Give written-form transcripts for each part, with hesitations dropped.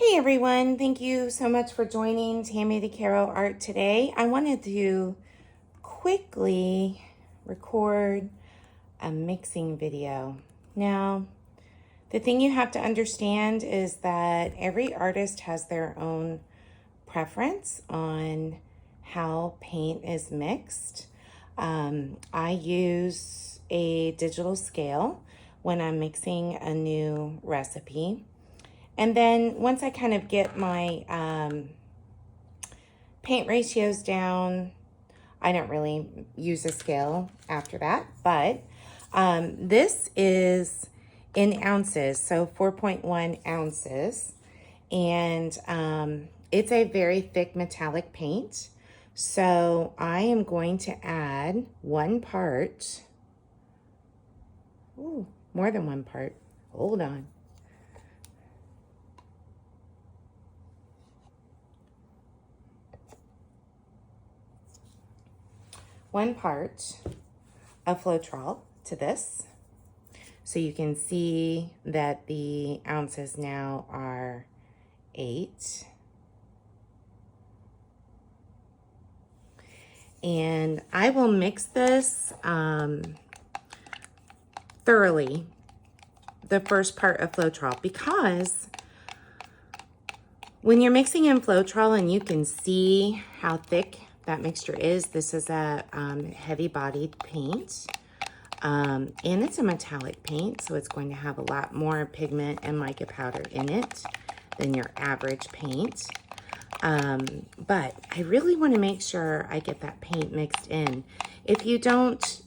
Hey everyone, thank you so much for joining Tammy the Carol Art today. I wanted to quickly record a mixing video. Now, the thing you have to understand is that every artist has their own preference on how paint is mixed. I use a digital scale when I'm mixing a new recipe. And then once I kind of get my paint ratios down, I don't really use a scale after that, but this is in ounces, so 4.1 ounces. And it's a very thick metallic paint. So I am going to add one part. Ooh, more than one part. Hold on. One part of Floetrol to this. So you can see that the ounces now are 8. And I will mix this thoroughly, the first part of Floetrol, because when you're mixing in Floetrol and you can see how thick that mixture is, this is a heavy bodied paint. And it's a metallic paint, so it's going to have a lot more pigment and mica powder in it than your average paint. But I really want to make sure I get that paint mixed in. If you don't,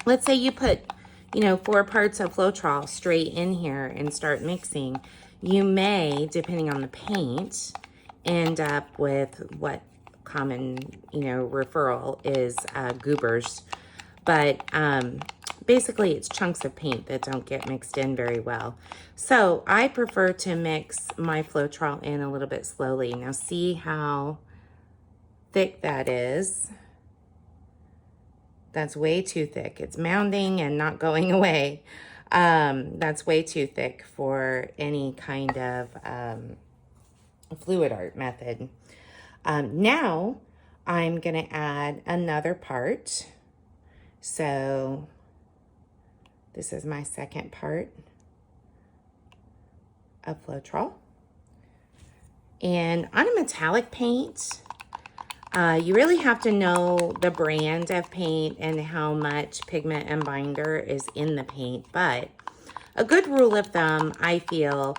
let's say you put, 4 parts of Floetrol straight in here and start mixing, you may, depending on the paint, end up with what common, referral is goobers. But basically it's chunks of paint that don't get mixed in very well. So I prefer to mix my Floetrol in a little bit slowly. Now see how thick that is. That's way too thick. It's mounding and not going away. That's way too thick for any kind of fluid art method. Now I'm gonna add another part. So this is my second part of Floetrol. And on a metallic paint, you really have to know the brand of paint and how much pigment and binder is in the paint. But a good rule of thumb, I feel,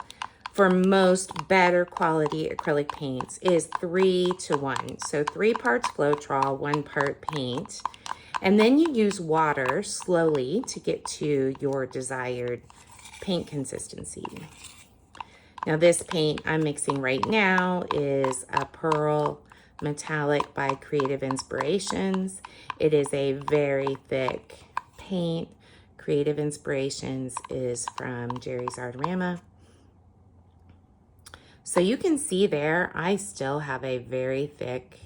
for most better quality acrylic paints is 3 to 1. So 3 parts Floetrol, 1 part paint. And then you use water slowly to get to your desired paint consistency. Now this paint I'm mixing right now is a Pearl Metallic by Creative Inspirations. It is a very thick paint. Creative Inspirations is from Jerry's Artorama. So you can see there, I still have a very thick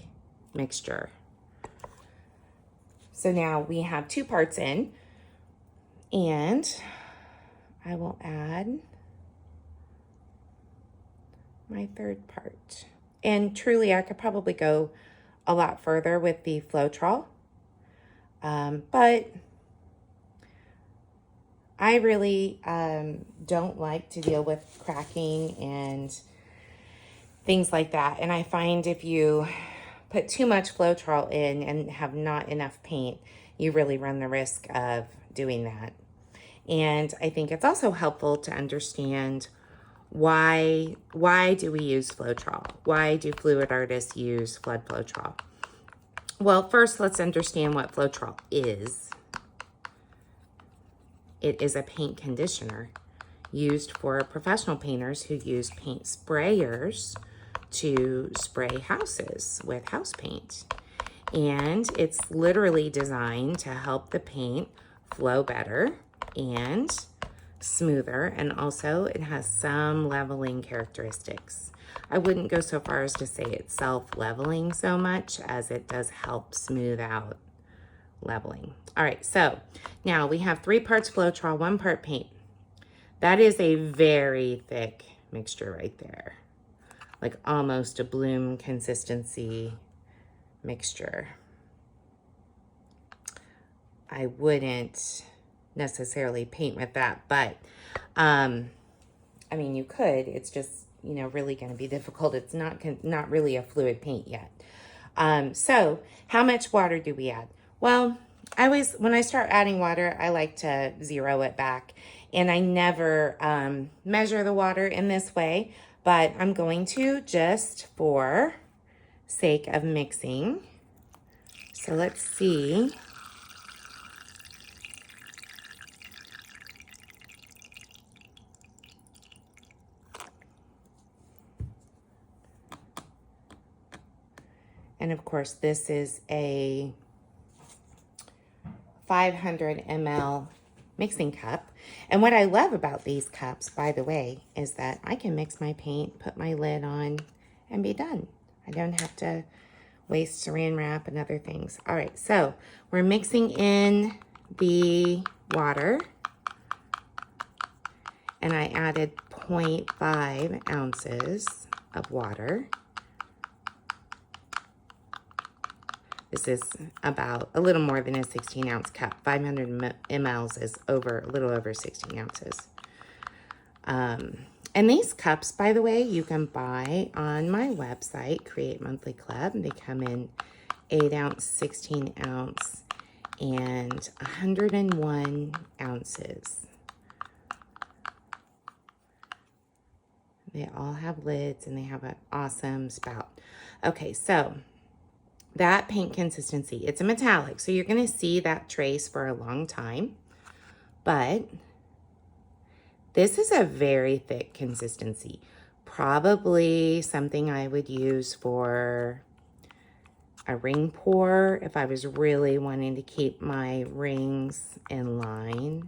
mixture. So now we have 2 parts in, and I will add my 3rd part. And truly, I could probably go a lot further with the Floetrol, but I really don't like to deal with cracking and things like that. And I find if you put too much Floetrol in and have not enough paint, you really run the risk of doing that. And I think it's also helpful to understand why do we use Floetrol? Why do fluid artists use flood Floetrol? Well, first let's understand what Floetrol is. It is a paint conditioner used for professional painters who use paint sprayers to spray houses with house paint. And it's literally designed to help the paint flow better and smoother, and also it has some leveling characteristics. I wouldn't go so far as to say it's self-leveling so much as it does help smooth out leveling. All right, so now we have 3 parts Floetrol, 1 part paint. That is a very thick mixture right there. Like almost a bloom consistency mixture. I wouldn't necessarily paint with that, but I mean, you could. It's just, you know, really going to be difficult. It's not really a fluid paint yet. So how much water do we add? Well, when I start adding water, I like to zero it back, and I never measure the water in this way, but I'm going to just for sake of mixing. So let's see. And of course, this is a 500 ml mixing cup. And what I love about these cups, by the way, is that I can mix my paint, put my lid on, and be done. I don't have to waste saran wrap and other things. All right, so we're mixing in the water. And I added 0.5 ounces of water. This is about a little more than a 16-ounce cup. 500 mLs is a little over 16 ounces. And these cups, by the way, you can buy on my website, Create Monthly Club. They come in 8-ounce, 16-ounce, and 101 ounces. They all have lids and they have an awesome spout. Okay, so that paint consistency, it's a metallic, so you're going to see that trace for a long time, but this is a very thick consistency. Probably something I would use for a ring pour if I was really wanting to keep my rings in line.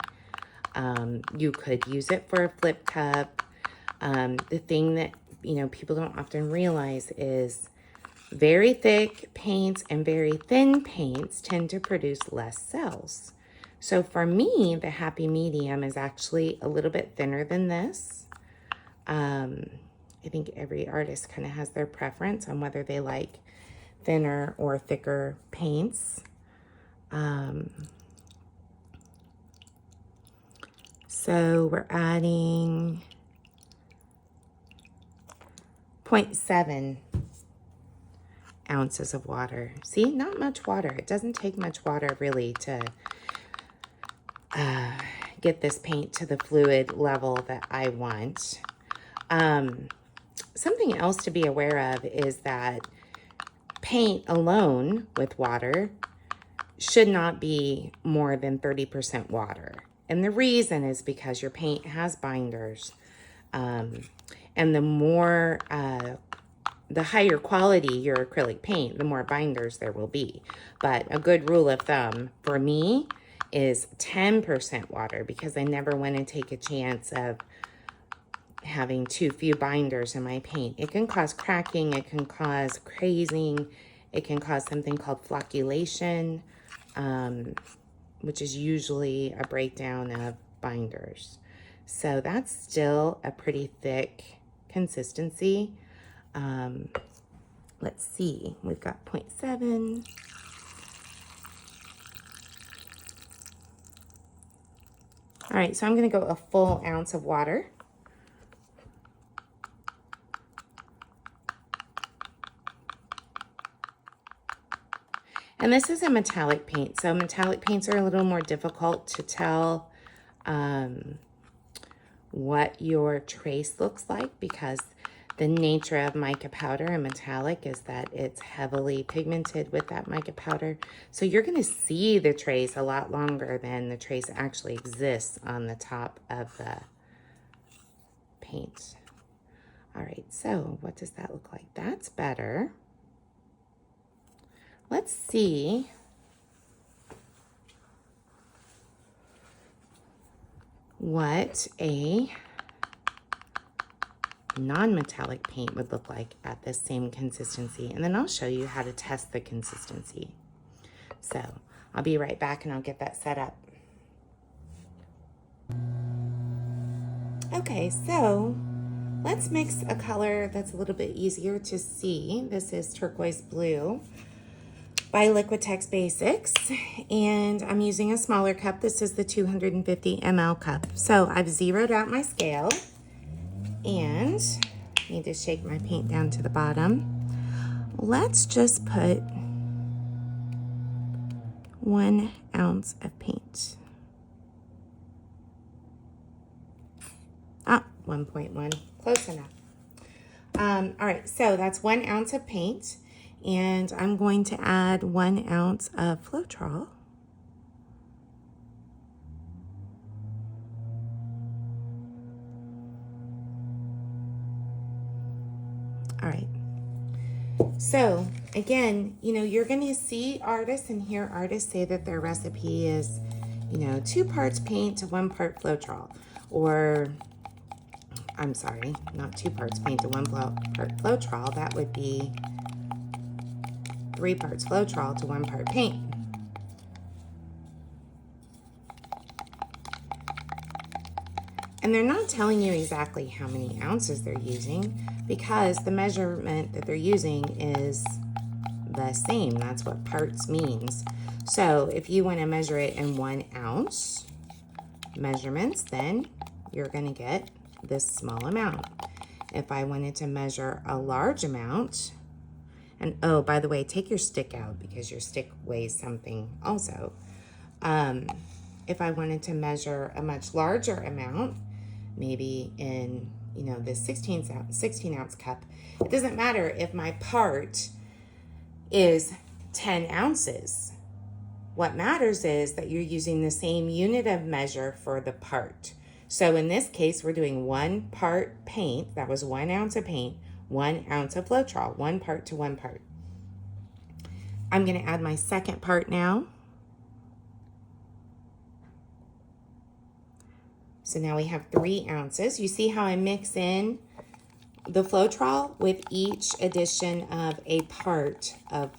You could use it for a flip cup. The thing that, you know, people don't often realize is very thick paints and very thin paints tend to produce less cells. So for me, the happy medium is actually a little bit thinner than this. I think every artist kind of has their preference on whether they like thinner or thicker paints. So we're adding 0.7 ounces of water. See, not much water. It doesn't take much water really to get this paint to the fluid level that I want. Something else to be aware of is that paint alone with water should not be more than 30% water. And the reason is because your paint has binders. And the more the higher quality your acrylic paint, the more binders there will be. But a good rule of thumb for me is 10% water, because I never want to take a chance of having too few binders in my paint. It can cause cracking, it can cause crazing, it can cause something called flocculation, which is usually a breakdown of binders. So that's still a pretty thick consistency. Let's see, we've got 0.7. All right, so I'm gonna go a full ounce of water. And this is a metallic paint, so metallic paints are a little more difficult to tell what your trace looks like, because the nature of mica powder and metallic is that it's heavily pigmented with that mica powder. So you're going to see the trace a lot longer than the trace actually exists on the top of the paint. All right, so what does that look like? That's better. Let's see what a non-metallic paint would look like at the same consistency, and then I'll show you how to test the consistency. So I'll be right back and I'll get that set up. Okay, so let's mix a color that's a little bit easier to see. This is turquoise blue by Liquitex Basics, and I'm using a smaller cup. This is the 250 ml cup. So I've zeroed out my scale, and I need to shake my paint down to the bottom. Let's just put 1 ounce of paint. 1.1, close enough. All right, so that's 1 ounce of paint, and I'm going to add 1 ounce of Floetrol. All right. So again, you know, you're going to see artists and hear artists say that their recipe is, you know, 2 parts paint to 1 part Floetrol, or I'm sorry, not 2 parts paint to 1 part Floetrol. That would be 3 parts Floetrol to 1 part paint. And they're not telling you exactly how many ounces they're using, because the measurement that they're using is the same. That's what parts means. So if you want to measure it in 1 ounce measurements, then you're going to get this small amount. If I wanted to measure a large amount, and oh, by the way, take your stick out because your stick weighs something also. If I wanted to measure a much larger amount, maybe in, you know, this 16 ounce cup, it doesn't matter if my part is 10 ounces. What matters is that you're using the same unit of measure for the part. So in this case, we're doing 1 part paint. That was 1 ounce of paint, 1 ounce of Floetrol, 1 part to 1 part. I'm going to add my second part now. So now we have 3 ounces. You see how I mix in the Floetrol with each addition of a part of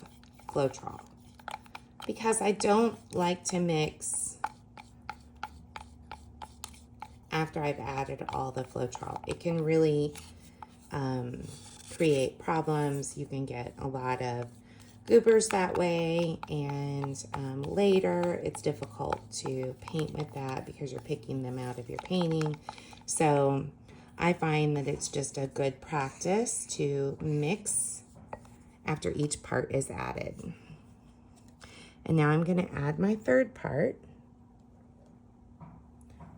Floetrol, because I don't like to mix after I've added all the Floetrol. It can really create problems. You can get a lot of goobers that way, and later it's difficult to paint with that because you're picking them out of your painting. So I find that it's just a good practice to mix after each part is added. And now I'm going to add my third part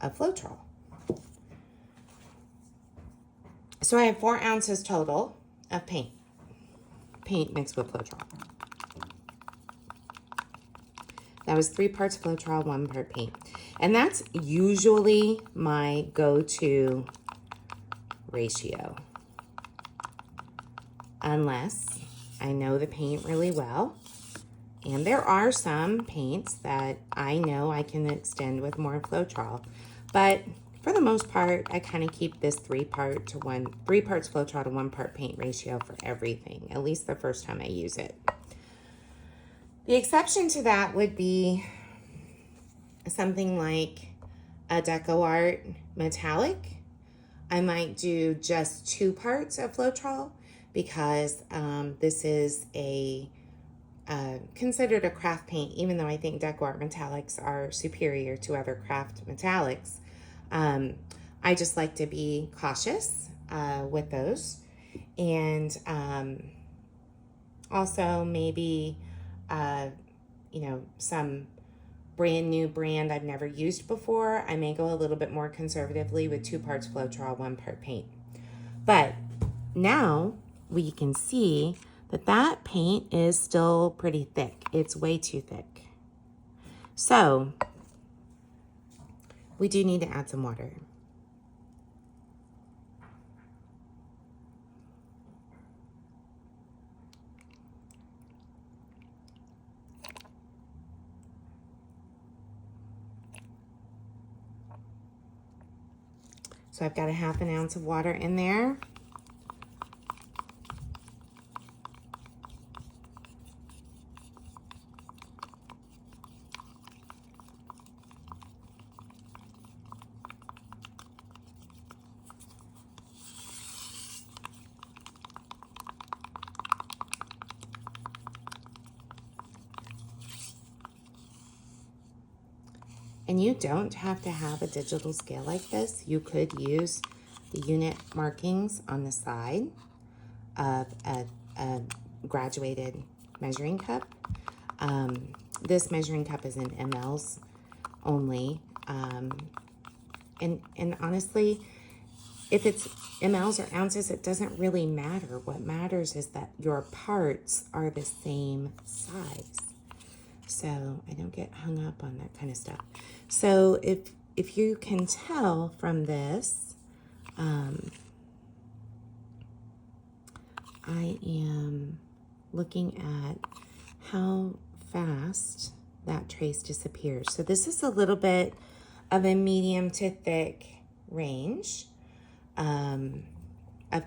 of Floetrol. So I have 4 ounces total of paint mixed with Floetrol. That was 3 parts Floetrol, 1 part paint. And that's usually my go-to ratio, unless I know the paint really well. And there are some paints that I know I can extend with more Floetrol, but for the most part, I kind of keep this 3 parts Floetrol to 1 part paint ratio for everything, at least the first time I use it. The exception to that would be something like a DecoArt metallic. I might do just 2 parts of Floetrol because this is considered a craft paint, even though I think DecoArt metallics are superior to other craft metallics. I just like to be cautious with those. And also maybe, you know, some brand new brand I've never used before, I may go a little bit more conservatively with 2 parts Floetrol, 1 part paint. But now we can see that that paint is still pretty thick. It's way too thick. So we do need to add some water. So I've got a 1/2 ounce of water in there. And you don't have to have a digital scale like this. You could use the unit markings on the side of a graduated measuring cup. This measuring cup is in mLs only. And honestly, if it's mLs or ounces, it doesn't really matter. What matters is that your parts are the same size. So I don't get hung up on that kind of stuff. So if you can tell from this, I am looking at how fast that trace disappears. So this is a little bit of a medium to thick range of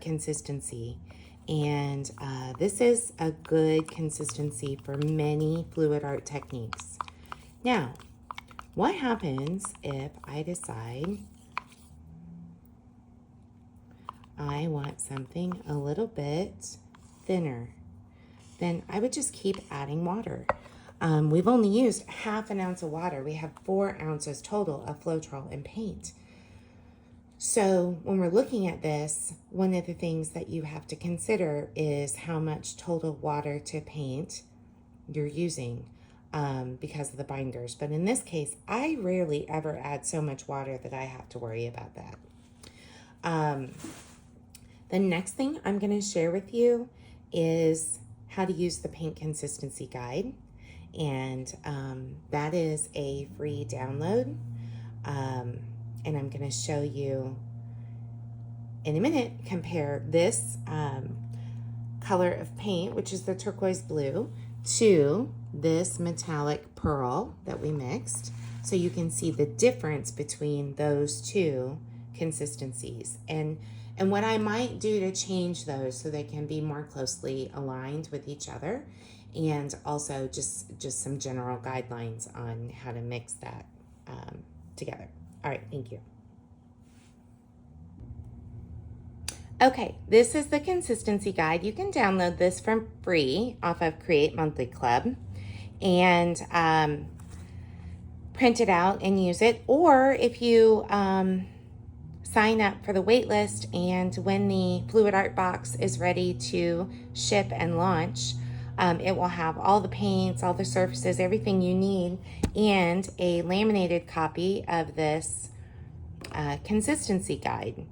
consistency. And this is a good consistency for many fluid art techniques. Now, what happens if I decide I want something a little bit thinner? Then I would just keep adding water. We've only used ½ an ounce of water. We have 4 ounces total of Floetrol and paint. So when we're looking at this, one of the things that you have to consider is how much total water to paint you're using because of the binders. But in this case, I rarely ever add so much water that I have to worry about that. The next thing I'm going to share with you is how to use the paint consistency guide. And that is a free download. And I'm going to show you in a minute, compare this color of paint, which is the turquoise blue, to this metallic pearl that we mixed. So you can see the difference between those two consistencies. And what I might do to change those so they can be more closely aligned with each other, and also just some general guidelines on how to mix that together. All right, thank you. Okay, this is the consistency guide. You can download this for free off of Create Monthly Club and print it out and use it. Or if you sign up for the wait list, and when the Fluid Art box is ready to ship and launch, it will have all the paints, all the surfaces, everything you need, and a laminated copy of this consistency guide.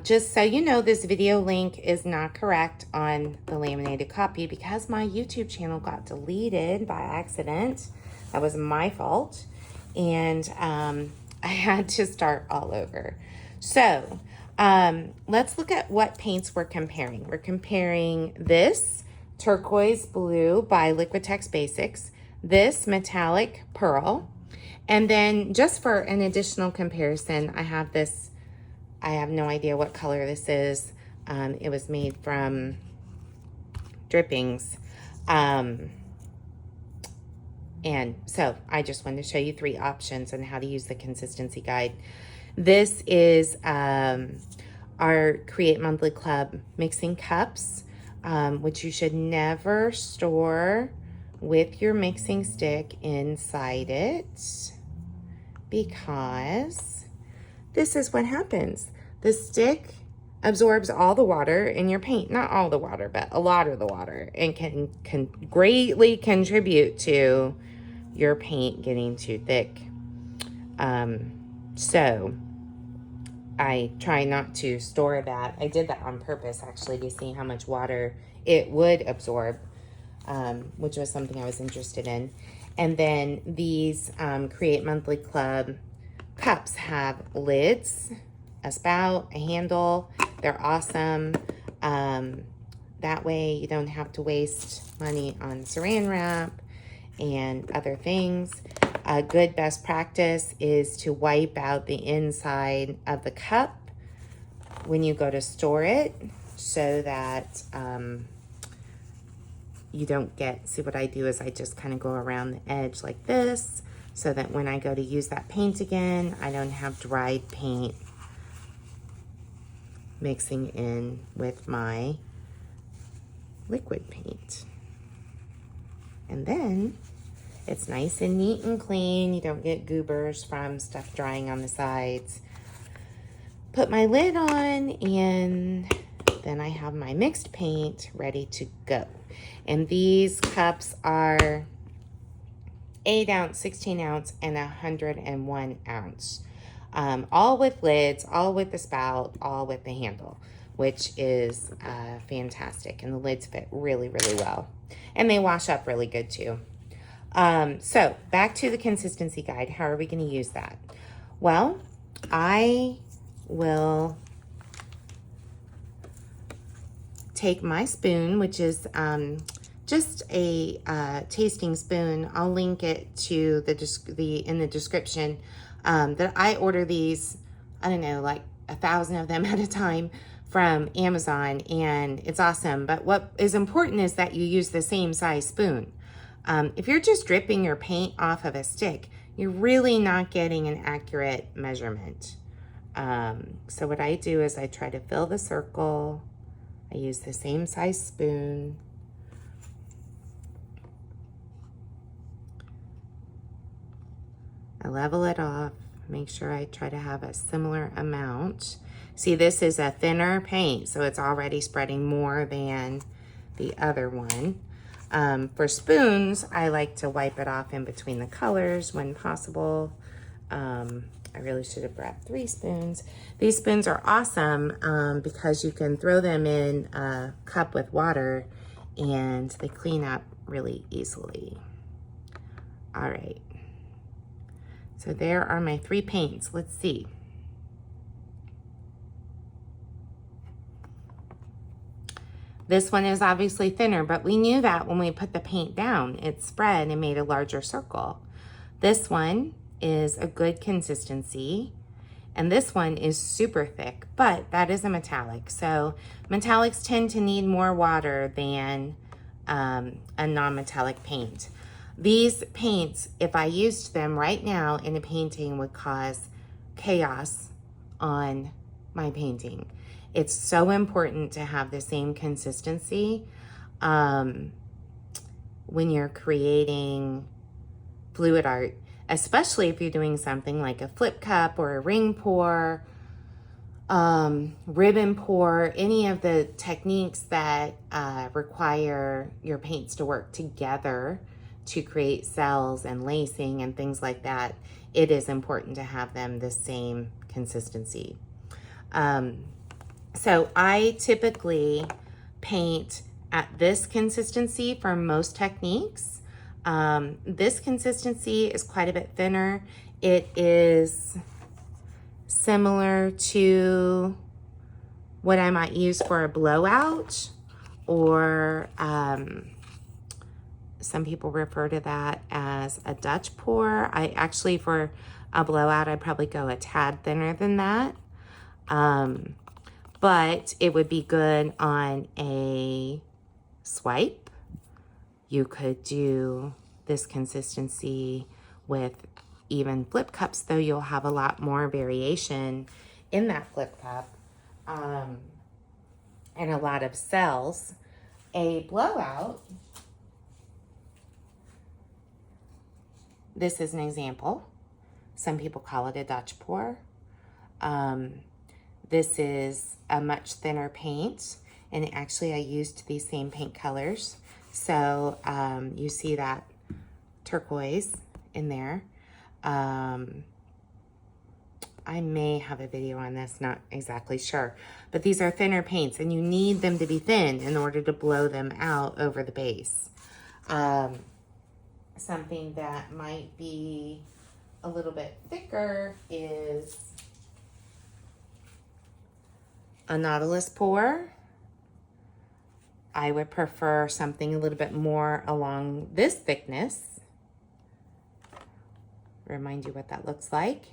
Just so you know, this video link is not correct on the laminated copy because my YouTube channel got deleted by accident. That was my fault. And I had to start all over. So let's look at what paints we're comparing. We're comparing this turquoise blue by Liquitex Basics, this metallic pearl, and then just for an additional comparison, I have this. I have no idea what color this is. It was made from drippings. And so I just wanted to show you 3 options on how to use the consistency guide. This is our Create Monthly Club mixing cups, which you should never store with your mixing stick inside it, because this is what happens. The stick absorbs all the water in your paint, not all the water, but a lot of the water, and can greatly contribute to your paint getting too thick. So I try not to store that. I did that on purpose, actually, to see how much water it would absorb, which was something I was interested in. And then these Create Monthly Club cups have lids, a spout, a handle. They're awesome. That way you don't have to waste money on saran wrap and other things. A good best practice is to wipe out the inside of the cup when you go to store it, so that you don't get, see what I do is I just kind of go around the edge like this, so that when I go to use that paint again, I don't have dried paint mixing in with my liquid paint. And then It's nice and neat and clean. You don't get goobers from stuff drying on the sides. Put my lid on, and then I have my mixed paint ready to go. And these cups are 8 ounce, 16 ounce, and 101 ounce. All with lids, all with the spout, all with the handle, which is fantastic. And the lids fit really, really well. And they wash up really good too. So back to the consistency guide. How are we going to use that? Well, I will take my spoon, which is just a tasting spoon. I'll link it to in the description. That I order these, I don't know, like 1,000 of them at a time from Amazon, and it's awesome. But what is important is that you use the same size spoon. If you're just dripping your paint off of a stick, you're really not getting an accurate measurement. So what I do is I try to fill the circle. I use the same size spoon. I level it off, make sure I try to have a similar amount. See, this is a thinner paint, so it's already spreading more than the other one. For spoons, I like to wipe it off in between the colors when possible. I really should have grabbed 3 spoons. These spoons are awesome because you can throw them in a cup with water and they clean up really easily. All right. So there are my 3 paints. Let's see. This one is obviously thinner, but we knew that when we put the paint down. It spread and made a larger circle. This one is a good consistency, and this one is super thick, but that is a metallic. So metallics tend to need more water than a non-metallic paint. These paints, if I used them right now in a painting, would cause chaos on my painting. It's so important to have the same consistency when you're creating fluid art, especially if you're doing something like a flip cup or a ring pour, ribbon pour, any of the techniques that require your paints to work together to create cells and lacing and things like that. It is important to have them the same consistency. So I typically paint at this consistency for most techniques. This consistency is quite a bit thinner. It is similar to what I might use for a blowout, or some people refer to that as a Dutch pour. I actually, for a blowout, I'd probably go a tad thinner than that. But it would be good on a swipe. You could do this consistency with even flip cups, though you'll have a lot more variation in that flip cup and a lot of cells. A blowout, this is an example. Some people call it a Dutch pour. This is a much thinner paint, and actually I used these same paint colors. So you see that turquoise in there. I may have a video on this, not exactly sure. But these are thinner paints, and you need them to be thin in order to blow them out over the base. Something that might be a little bit thicker is a Nautilus pour. I would prefer something a little bit more along this thickness. Remind you what that looks like.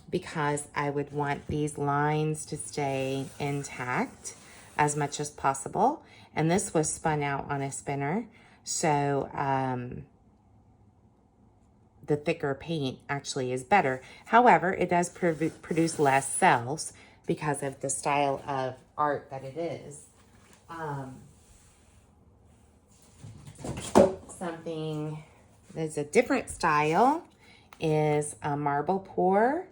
Because I would want these lines to stay intact as much as possible. And this was spun out on a spinner. So the thicker paint actually is better. However, it does produce less cells because of the style of art that it is. something that's a different style is a marble pour.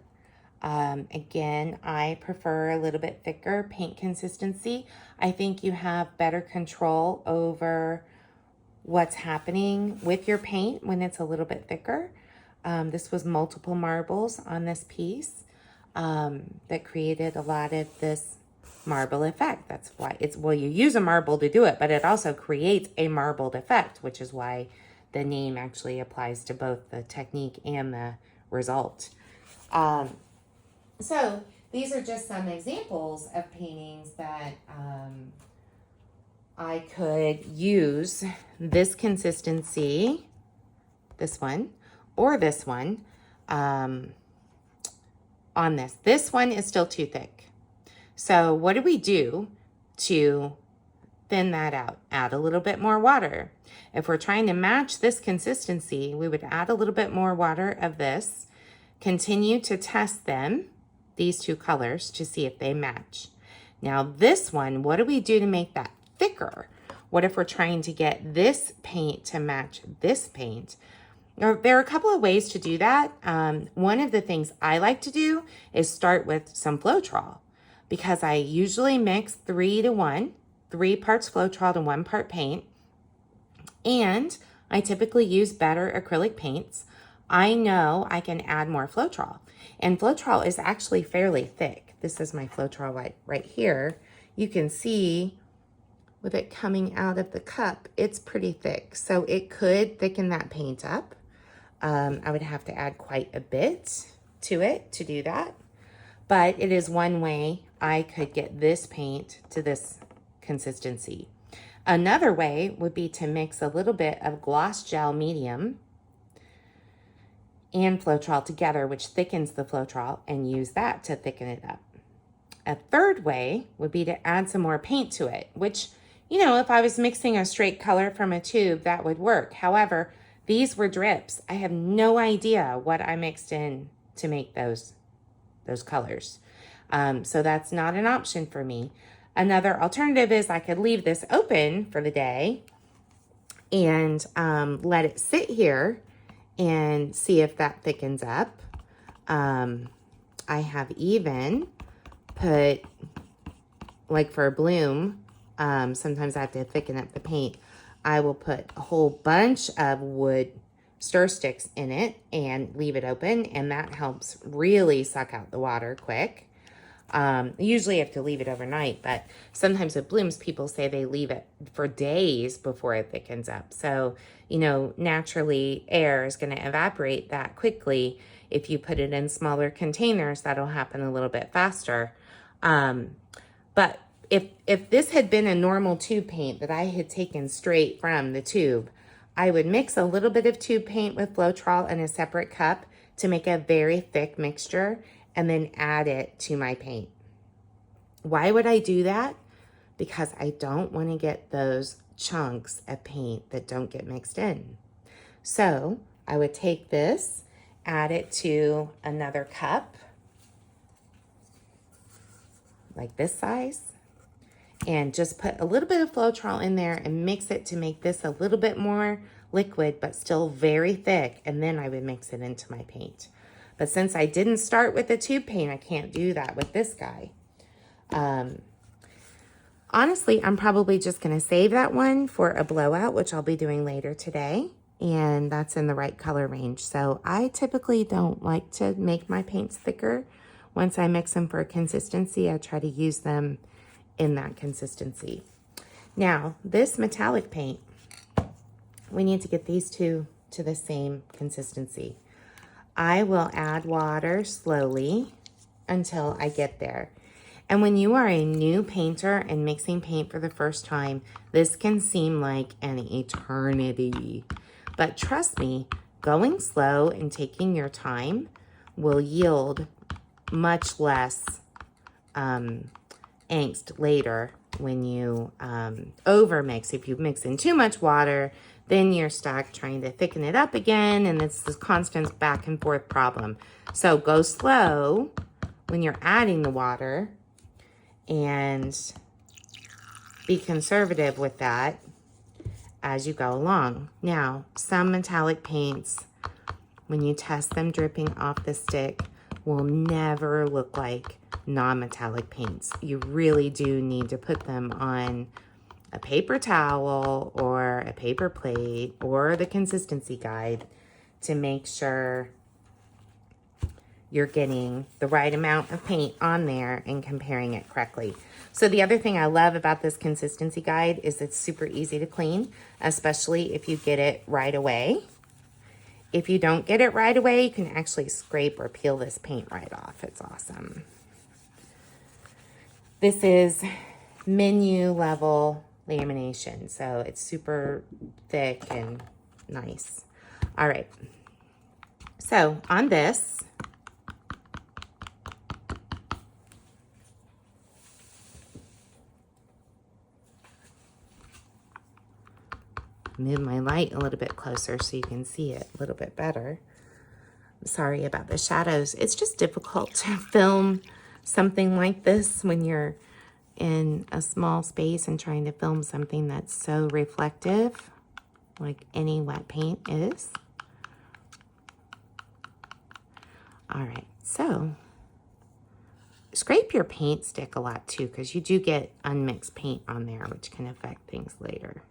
Again, I prefer a little bit thicker paint consistency. I think you have better control over what's happening with your paint when it's a little bit thicker. This was multiple marbles on this piece that created a lot of this marble effect. That's why it's, well, you use a marble to do it, but it also creates a marbled effect, which is why the name actually applies to both the technique and the result. So these are just some examples of paintings that I could use this consistency, this one, or this one, on this. This one is still too thick. So what do we do to thin that out? Add a little bit more water. If we're trying to match this consistency, we would add a little bit more water of this, continue to test them, these two colors, to see if they match. Now this one, what do we do to make that thicker? What if we're trying to get this paint to match this paint? There are a couple of ways to do that. One of the things I like to do is start with some Floetrol, because I usually mix 3 to 1, 3 parts Floetrol to 1 part paint. And I typically use better acrylic paints. I know I can add more Floetrol. And Floetrol is actually fairly thick. This is my Floetrol right here. You can see with it coming out of the cup, it's pretty thick. So it could thicken that paint up. I would have to add quite a bit to it to do that. But it is one way I could get this paint to this consistency. Another way would be to mix a little bit of gloss gel medium and Floetrol together, which thickens the Floetrol, and use that to thicken it up. A third way would be to add some more paint to it, which, you know, if I was mixing a straight color from a tube, that would work. However, these were drips. I have no idea what I mixed in to make those colors. So that's not an option for me. Another alternative is I could leave this open for the day and let it sit here and see if that thickens up. I have even put, like for a bloom, sometimes I have to thicken up the paint. I will put a whole bunch of wood stir sticks in it and leave it open, and that helps really suck out the water quick. Usually you have to leave it overnight, but sometimes with blooms, people say they leave it for days before it thickens up. So, you know, naturally air is going to evaporate that quickly. If you put it in smaller containers, that'll happen a little bit faster. But if this had been a normal tube paint that I had taken straight from the tube, I would mix a little bit of tube paint with Floetrol in a separate cup to make a very thick mixture, and then add it to my paint. Why would I do that? Because I don't want to get those chunks of paint that don't get mixed in. So I would take this, add it to another cup, like this size, and just put a little bit of Floetrol in there and mix it to make this a little bit more liquid, but still very thick, and then I would mix it into my paint. But since I didn't start with the tube paint, I can't do that with this guy. Honestly, I'm probably just going to save that one for a blowout, which I'll be doing later today. And that's in the right color range. So I typically don't like to make my paints thicker. Once I mix them for consistency, I try to use them in that consistency. Now, this metallic paint, we need to get these two to the same consistency. I will add water slowly until I get there. And when you are a new painter and mixing paint for the first time, this can seem like an eternity. But trust me, going slow and taking your time will yield much less angst later when you overmix. If you mix in too much water, then you're stuck trying to thicken it up again, and it's this constant back and forth problem. So go slow when you're adding the water and be conservative with that. as you go along. Now, some metallic paints, when you test them dripping off the stick, will never look like non-metallic paints. You really do need to put them on a paper towel or a paper plate or the consistency guide to make sure you're getting the right amount of paint on there and comparing it correctly. So the other thing I love about this consistency guide is it's super easy to clean, especially if you get it right away. If you don't get it right away, you can actually scrape or peel this paint right off. It's awesome. This is menu level lamination, so it's super thick and nice. All right, so on this, move my light a little bit closer so you can see it a little bit better. Sorry about the shadows. It's just difficult to film something like this when you're in a small space and trying to film something that's so reflective, like any wet paint is. All right, so scrape your paint stick a lot too, because you do get unmixed paint on there, which can affect things later.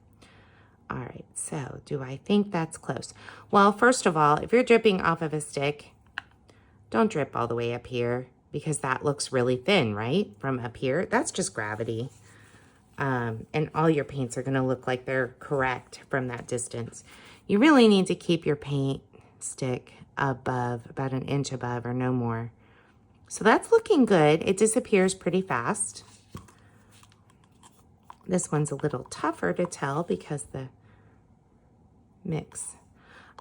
All right, so do I think that's close? Well, first of all, if you're dripping off of a stick, don't drip all the way up here because that looks really thin, right? From up here, that's just gravity. And all your paints are gonna look like they're correct from that distance. You really need to keep your paint stick above, about an inch above or no more. So that's looking good. It disappears pretty fast. This one's a little tougher to tell because the mix.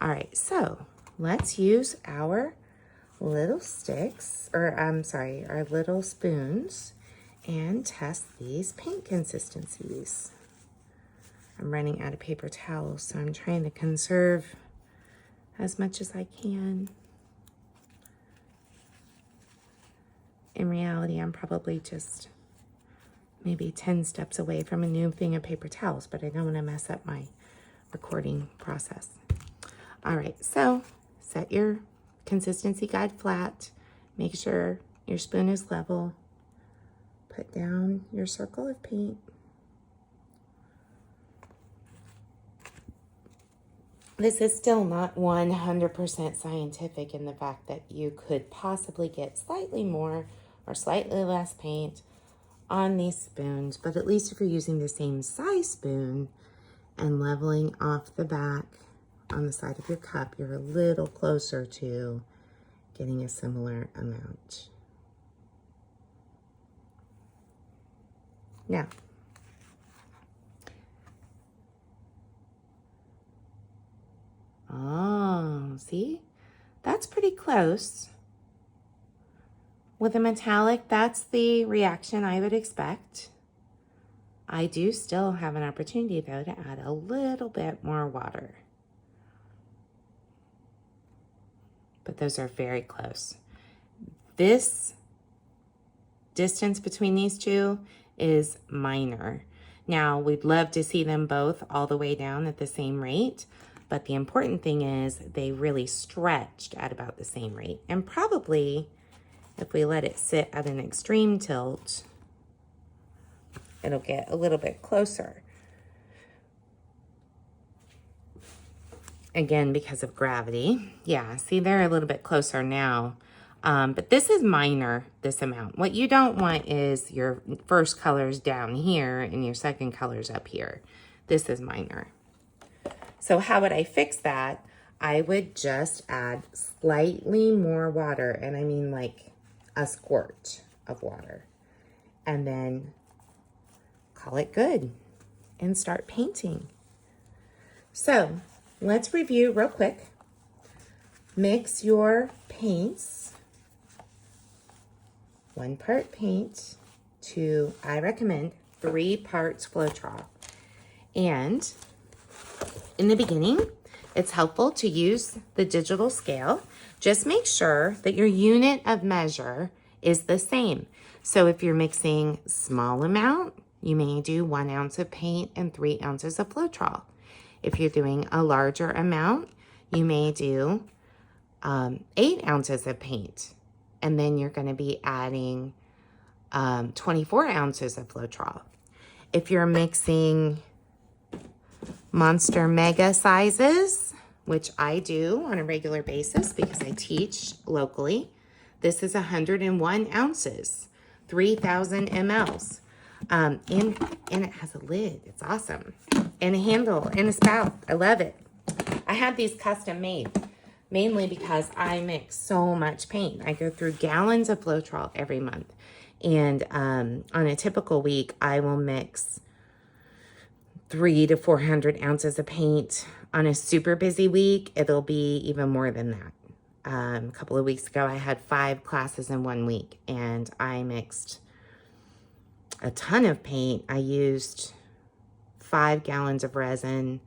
All right, so let's use our little sticks, or I'm sorry, our little spoons, and test these paint consistencies. I'm running out of paper towels, so I'm trying to conserve as much as I can. In reality, I'm probably just maybe 10 steps away from a new thing of paper towels, but I don't want to mess up my recording process. All right, so set your consistency guide flat. Make sure your spoon is level. Put down your circle of paint. This is still not 100% scientific in the fact that you could possibly get slightly more or slightly less paint on these spoons, but at least if you're using the same size spoon and leveling off the back on the side of your cup, you're a little closer to getting a similar amount. Now, oh, see? That's pretty close. With a metallic, that's the reaction I would expect. I do still have an opportunity, though, to add a little bit more water. But those are very close. This distance between these two is minor. Now, we'd love to see them both all the way down at the same rate, but the important thing is they really stretched at about the same rate. And probably, if we let it sit at an extreme tilt, it'll get a little bit closer. Again, because of gravity. Yeah, see, they're a little bit closer now. But this is minor, this amount. What you don't want is your first colors down here and your second colors up here. This is minor. So how would I fix that? I would just add slightly more water, and I mean like a squirt of water. And then call it good and start painting. So let's review real quick. Mix your paints. 1 part paint to, I recommend, 3 parts Floetrol. And in the beginning, it's helpful to use the digital scale. Just make sure that your unit of measure is the same. So if you're mixing small amount, you may do 1 ounce of paint and 3 ounces of Floetrol. If you're doing a larger amount, you may do 8 ounces of paint. And then you're going to be adding 24 ounces of Floetrol. If you're mixing monster mega sizes, which I do on a regular basis because I teach locally, this is 101 ounces, 3,000 mLs. And it has a lid. It's awesome. And a handle and a spout. I love it. I have these custom made, mainly because I mix so much paint. I go through gallons of Floetrol every month. And on a typical week, I will mix 300 to 400 ounces of paint. On a super busy week, it'll be even more than that. A couple of weeks ago, I had 5 classes in 1 week, and I mixed a ton of paint. I used 5 gallons of resin.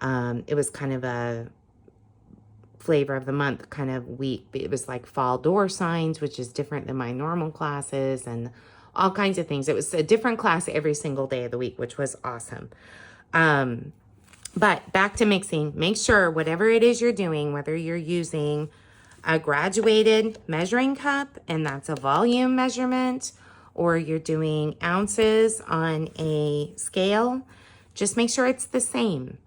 It was kind of a flavor of the month kind of week. It was like fall door signs, which is different than my normal classes, and all kinds of things. It was a different class every single day of the week, which was awesome. But back to mixing, make sure whatever it is you're doing, whether you're using a graduated measuring cup, and that's a volume measurement, or you're doing ounces on a scale, just make sure it's the same.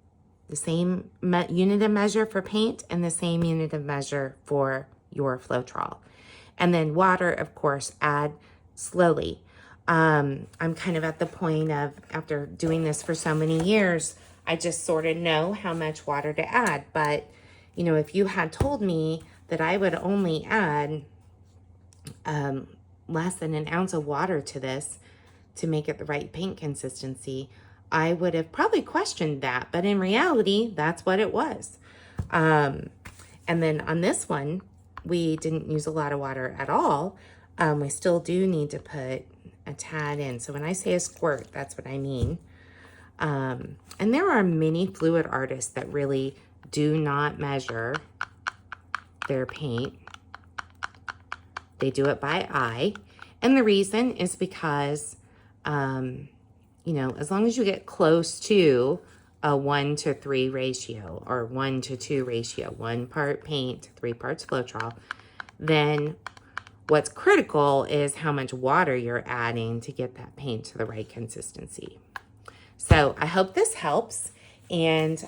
The same unit of measure for paint and the same unit of measure for your Floetrol. And then water, of course, add slowly. I'm kind of at the point of, after doing this for so many years, I just sort of know how much water to add. But, you know, if you had told me that I would only add less than an ounce of water to this to make it the right paint consistency, I would have probably questioned that. But in reality, that's what it was. And then on this one, we didn't use a lot of water at all. We still do need to put a tad in. So when I say a squirt, that's what I mean. And there are many fluid artists that really do not measure their paint. They do it by eye. And the reason is because, you know, as long as you get close to a 1-to-3 ratio or 1-to-2 ratio, 1 part paint, 3 parts Floetrol, then what's critical is how much water you're adding to get that paint to the right consistency. So I hope this helps, and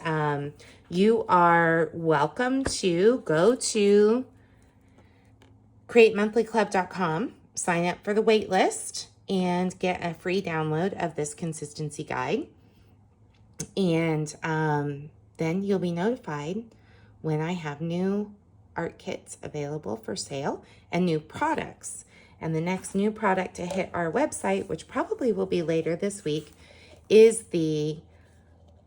you are welcome to go to createmonthlyclub.com, sign up for the wait list, and get a free download of this consistency guide. And then you'll be notified when I have new art kits available for sale and new products. And the next new product to hit our website, which probably will be later this week, is the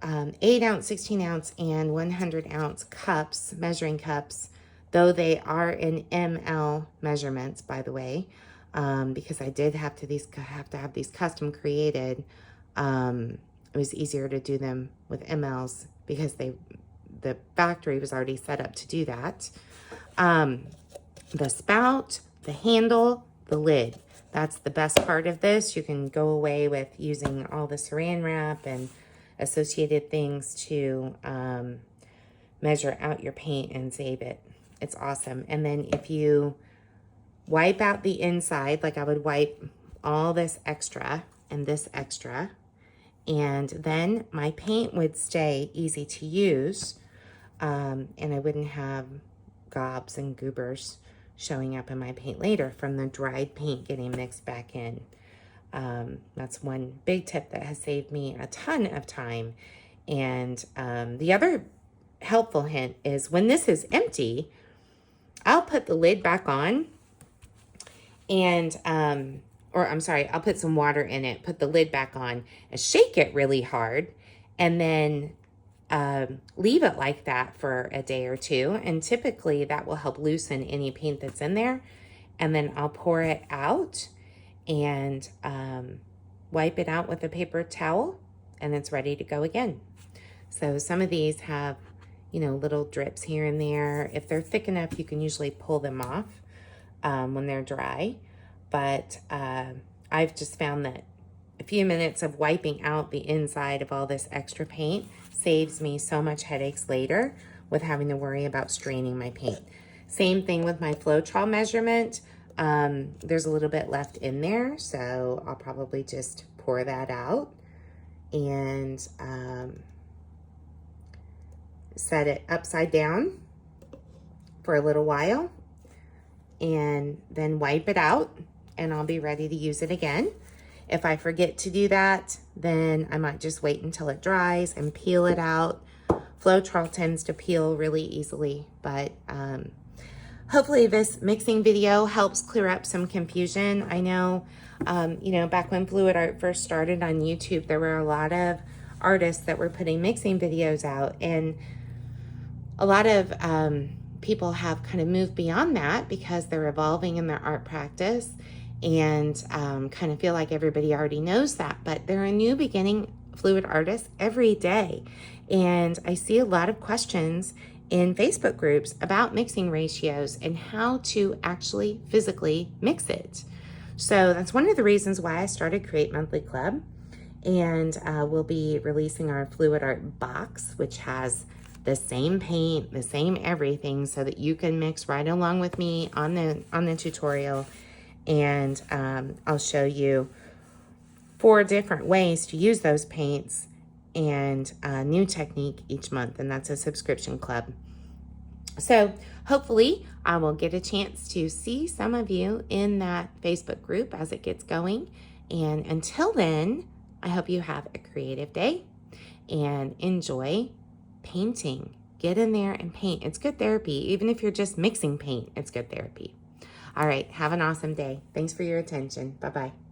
8 ounce, 16 ounce, and 100 ounce cups, measuring cups, though they are in ml measurements, by the way, because I did have to have these custom created. It was easier to do them with mLs because the factory was already set up to do that. The spout, the handle, the lid. That's the best part of this. You can go away with using all the saran wrap and associated things to measure out your paint and save it. It's awesome. And then if you wipe out the inside, like I would wipe all this extra and this extra, and then my paint would stay easy to use, and I wouldn't have gobs and goobers showing up in my paint later from the dried paint getting mixed back in. That's one big tip that has saved me a ton of time. And the other helpful hint is when this is empty, I'll put the lid back on and, I'll put some water in it, put the lid back on and shake it really hard, and then leave it like that for a day or two. And typically that will help loosen any paint that's in there. And then I'll pour it out and wipe it out with a paper towel, and it's ready to go again. So some of these have, you know, little drips here and there. If they're thick enough, you can usually pull them off when they're dry. But I've just found that few minutes of wiping out the inside of all this extra paint saves me so much headaches later with having to worry about straining my paint. Same thing with my Floetrol measurement. There's a little bit left in there, so I'll probably just pour that out and set it upside down for a little while and then wipe it out, and I'll be ready to use it again. If I forget to do that, then I might just wait until it dries and peel it out. Floetrol tends to peel really easily, but hopefully this mixing video helps clear up some confusion. I know, you know, back when Fluidart first started on YouTube, there were a lot of artists that were putting mixing videos out, and a lot of people have kind of moved beyond that because they're evolving in their art practice and kind of feel like everybody already knows that, but there are new beginning fluid artists every day. And I see a lot of questions in Facebook groups about mixing ratios and how to actually physically mix it. So that's one of the reasons why I started Create Monthly Club. And we'll be releasing our Fluidart box, which has the same paint, the same everything, so that you can mix right along with me on the tutorial. And I'll show you 4 different ways to use those paints and a new technique each month, and that's a subscription club. So hopefully I will get a chance to see some of you in that Facebook group as it gets going. And until then, I hope you have a creative day and enjoy painting. Get in there and paint. It's good therapy. Even if you're just mixing paint, it's good therapy. All right, have an awesome day. Thanks for your attention. Bye-bye.